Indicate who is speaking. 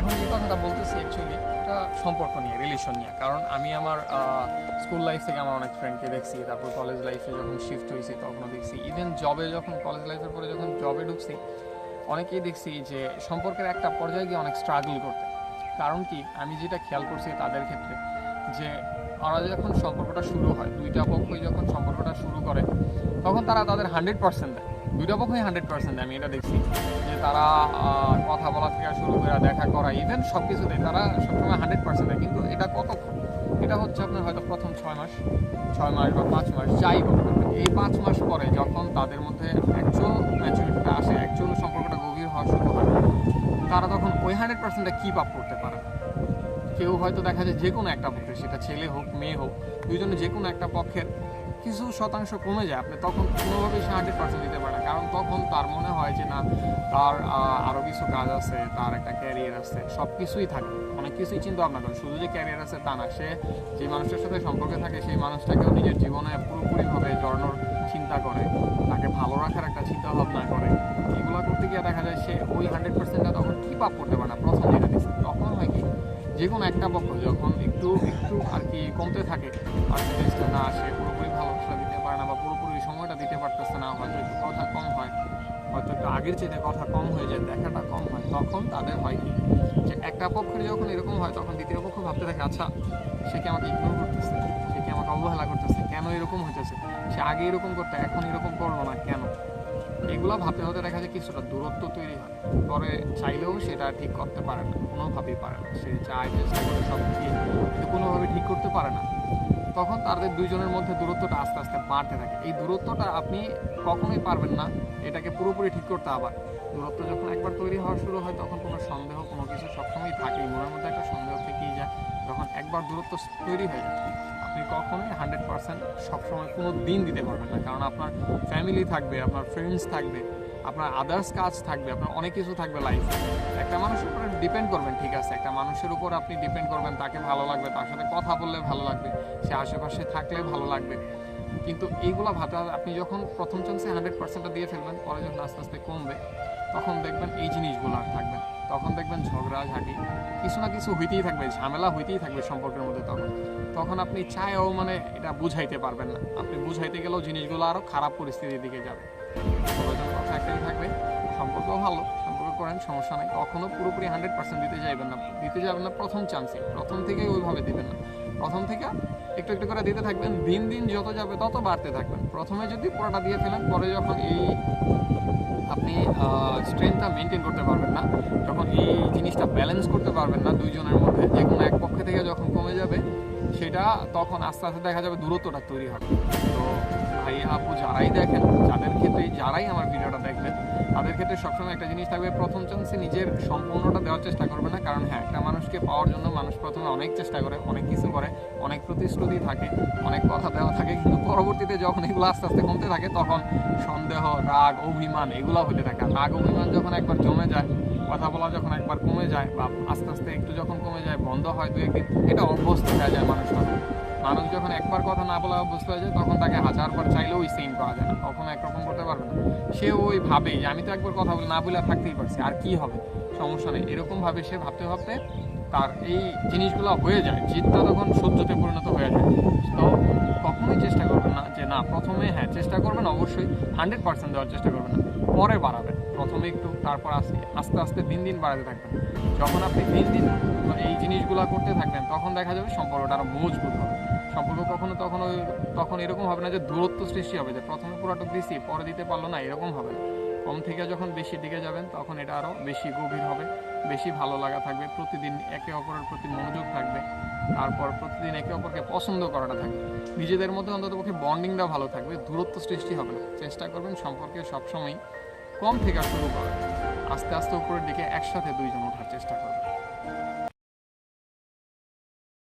Speaker 1: এখন যে কথাটা বলতেছি অ্যাকচুয়ালি এটা সম্পর্ক নিয়ে, রিলেশন নিয়ে। কারণ আমি আমার স্কুল লাইফ থেকে আমার অনেক ফ্রেন্ডকে দেখছি, তারপর কলেজ লাইফে যখন শিফট হয়েছি তখনও দেখছি, ইভেন জবে যখন কলেজ লাইফের পরে যখন জবে ঢুকছি অনেকেই দেখছি যে সম্পর্কের একটা পর্যায়ে গিয়ে অনেক স্ট্রাগল করতে। কারণ কি, আমি যেটা খেয়াল করছি তাদের ক্ষেত্রে, যে ওরা যখন সম্পর্কটা শুরু হয়, দুইটা পক্ষই যখন সম্পর্কটা শুরু করে তখন তারা তাদের 100% দেয়। দুইটা পক্ষই 100% দেয়। আমি এটা দেখছি যে তারা কথা বলা থেকে শুরু করে দেখা করা, ইভেন সব কিছুতে তারা সবসময় 100% দেয়। কিন্তু এটা কতক্ষণ? এটা হচ্ছে আপনার হয়তো প্রথম 6 মাস বা 5 মাস, যাই হোক। এই 5 মাস পরে যখন তাদের মধ্যে অ্যাকচুয়াল ম্যাচুরিটিটা আসে, অ্যাকচুয়াল সম্পর্কটা গভীর হওয়া শুরু হয়, তারা তখন ওই 100%টা কিপ আপ করতে পারে। কেউ হয়তো দেখা যায় যে কোনো একটা পক্ষের, সেটা ছেলে হোক মেয়ে হোক, দুইজনে যে কোনো একটা পক্ষের কিছু শতাংশ কমে যায়, আপনি তখন কোনোভাবেই সে 100% দিতে পারে না। কারণ তখন তার মনে হয় যে না, তার আরও কিছু কাজ আছে, তার একটা ক্যারিয়ার আছে, সব কিছুই থাকে, অনেক কিছুই চিন্তা ভাবনা করে। শুধু যে ক্যারিয়ার আছে তা না, সে যে মানুষটার সাথে সম্পর্কে থাকে সেই মানুষটাকেও নিজের জীবনে পুরোপুরিভাবে জড়ানোর চিন্তা করে, তাকে ভালো রাখার একটা চিন্তা ভাবনা করে। এগুলো করতে গিয়ে দেখা যায় সে ওই 100%টা তখন কিপ আপ করতে পারে না প্রথম যেটা দিচ্ছে। তখন হয় কি, যে কোনো একটা পক্ষ যখন একটু একটু আর কি কমতে থাকে, পার্সেন্টেজটা না আসে, পুরোপুরি ভালোবাসা দিতে পারে না বা পুরোপুরি সময়টা দিতে পারতেছে না, হয়তো একটু কথা কম হয়, হয়তো একটু আগের চেয়ে কথা কম হয়ে যায়, দেখাটা কম হয়, তখন তাদের হয় কি, যে একটা পক্ষের যখন এরকম হয় তখন দ্বিতীয় পক্ষ ভাবতে থাকে, আচ্ছা সে কি আমাকে ইগনোর করতেছে, সে কি আমাকে অবহেলা করতেছে, কেন এরকম হইতেছে, সে আগে এরকম করতে এখন এরকম করলো না কেন। এগুলো ভাবতে হতে দেখা যায় কিছুটা দূরত্ব তৈরি হয়। পরে চাইলেও সেটা ঠিক করতে পারে না, কোনোভাবেই পারে না। সে চায়, চেষ্টা করে সব দিয়ে, কিন্তু কোনোভাবে ঠিক করতে পারে না। তখন তাদের দুইজনের মধ্যে দূরত্বটা আস্তে আস্তে বাড়তে থাকে। এই দূরত্বটা আপনি কখনোই পারবেন না এটাকে পুরোপুরি ঠিক করতে। আবার দূরত্ব যখন একবার তৈরি হওয়া শুরু হয় তখন কোনো সন্দেহ, কোনো কিছু সবসময় থাকেই, মনের মধ্যে একটা সন্দেহ থেকেই যায়। যখন একবার দূরত্ব তৈরি হয়ে যায়, আপনি কখনোই 100% সবসময় কোনো দিন দিতে পারবেন না। কারণ আপনার ফ্যামিলি থাকবে, আপনার ফ্রেন্ডস থাকবে, আপনার আদার্স কাজ থাকবে, আপনার অনেক কিছু থাকবে লাইফে। একটা মানুষের উপরে ডিপেন্ড করবেন, ঠিক আছে, একটা মানুষের উপর আপনি ডিপেন্ড করবেন, তাকে ভালো লাগবে, তার সাথে কথা বললে ভালো লাগবে, সে আশেপাশে থাকলে ভালো লাগবে। কিন্তু এইগুলো ভাবতে হবে, আপনি যখন প্রথম চান্সে 100%টা দিয়ে ফেলবেন, পরে যখন আস্তে আস্তে কমবে তখন দেখবেন এই জিনিসগুলো আর থাকবে না। তখন দেখবেন ঝগড়াঝাঁটি কিছু না কিছু হইতেই থাকবে, ঝামেলা হইতেই থাকবে সম্পর্কের মধ্যে। তখন আপনি চাইও মানে এটা বুঝাইতে পারবেন না, আপনি বুঝাইতে গেলেও জিনিসগুলো আরও খারাপ পরিস্থিতির দিকে যাবে। সবাইজন কথা একটাই থাকবে, সম্পর্ক ভালো, সম্পর্ক করেন, সমস্যা নেই। কখনো পুরোপুরি 100% দিতে যাবেন না প্রথম চান্সে, প্রথম থেকেই ওইভাবে দিবেন না। প্রথম থেকে একটু একটু করে দিতে থাকবেন, দিন দিন যত যাবে তত বাড়তে থাকবেন। প্রথমে যদি পুরোটা দিয়ে ফেলেন, পরে যখন এই আপনি স্ট্রেংথটা মেনটেন করতে পারবেন না, যখন এই জিনিসটা ব্যালেন্স করতে পারবেন না দুইজনের মধ্যে, যে কোনো এক পক্ষ থেকে যখন কমে যাবে, সেটা তখন আস্তে আস্তে দেখা যাবে দূরত্বটা তৈরি হবে। তো ভাই আপু যারাই দেখেন, যাদের ক্ষেত্রে যারাই আমার ভিডিওটা দেখবেন, তাদের ক্ষেত্রে সবসময় একটা জিনিস থাকবে, প্রথম চান্সে নিজের সম্পূর্ণটা দেওয়ার চেষ্টা করবে না। কারণ হ্যাঁ, একটা মানুষকে পাওয়ার জন্য মানুষ প্রথমে অনেক চেষ্টা করে, অনেক কিছু করে, অনেক প্রতিশ্রুতি থাকে, অনেক কথা দেওয়া থাকে, কিন্তু পরবর্তীতে যখন এগুলো আস্তে আস্তে কমতে থাকে তখন সন্দেহ, রাগ, অভিমান এগুলো হতে থাকে। আর রাগ অভিমান যখন একবার জমে যায়, কথা বলা যখন একবার কমে যায় বা আস্তে আস্তে একটু যখন কমে যায়, বন্ধ হয় দু একদিন, এটা অভ্যস্ত হয়ে যায় মানুষ। তখন মানুষ যখন একবার কথা না বলা অভ্যস্ত হয়ে যায়, তখন তাকে হাজারবার চাইলেও ওই সেম করা যায় না, কখনো একরকম করতে পারবে না। সে ওই ভাবে যে আমি তো একবার কথা বলে না বলে থাকতেই পারছি, আর কি হবে, সমস্যা নেই, এরকম ভাবে সে ভাবতে ভাবতে তার এই জিনিসগুলো হয়ে যায়, জিতটা তখন সহ্যতে পরিণত হয়ে যায়। তো কখনোই চেষ্টা করবেন না যে না, প্রথমে হ্যাঁ চেষ্টা করবেন, অবশ্যই 100% দেওয়ার চেষ্টা করবেন না, পরে বাড়াবেন। প্রথমে একটু, তারপর আস্তে আস্তে দিন দিন বাড়াতে থাকবেন। যখন আপনি দিন দিন এই জিনিসগুলো করতে থাকবেন, তখন দেখা যাবে সম্পর্কটা আরও মজবুত হবে। সম্পর্ক তখন এরকম হবে না যে দূরত্ব সৃষ্টি হবে, যে প্রথমে পুরোটা দিছি পরে দিতে পারলো না, এরকম হবে না। কম থেকে যখন বেশির দিকে যাবেন, তখন এটা আরও বেশি গভীর হবে, বেশি ভালো লাগা থাকবে, প্রতিদিন একে অপরের প্রতি মনোযোগ থাকবে, তারপর প্রতিদিন একে অপরকে পছন্দ করাটা থাকবে, নিজেদের মধ্যে অন্ততপক্ষে বন্ডিংটা ভালো থাকবে, দূরত্ব সৃষ্টি হবে না। চেষ্টা করবেন সম্পর্কে সবসময় কম থেকে শুরু করার, আস্তে আস্তে উপরের দিকে একসাথে দুইজন ওঠার চেষ্টা করবেন।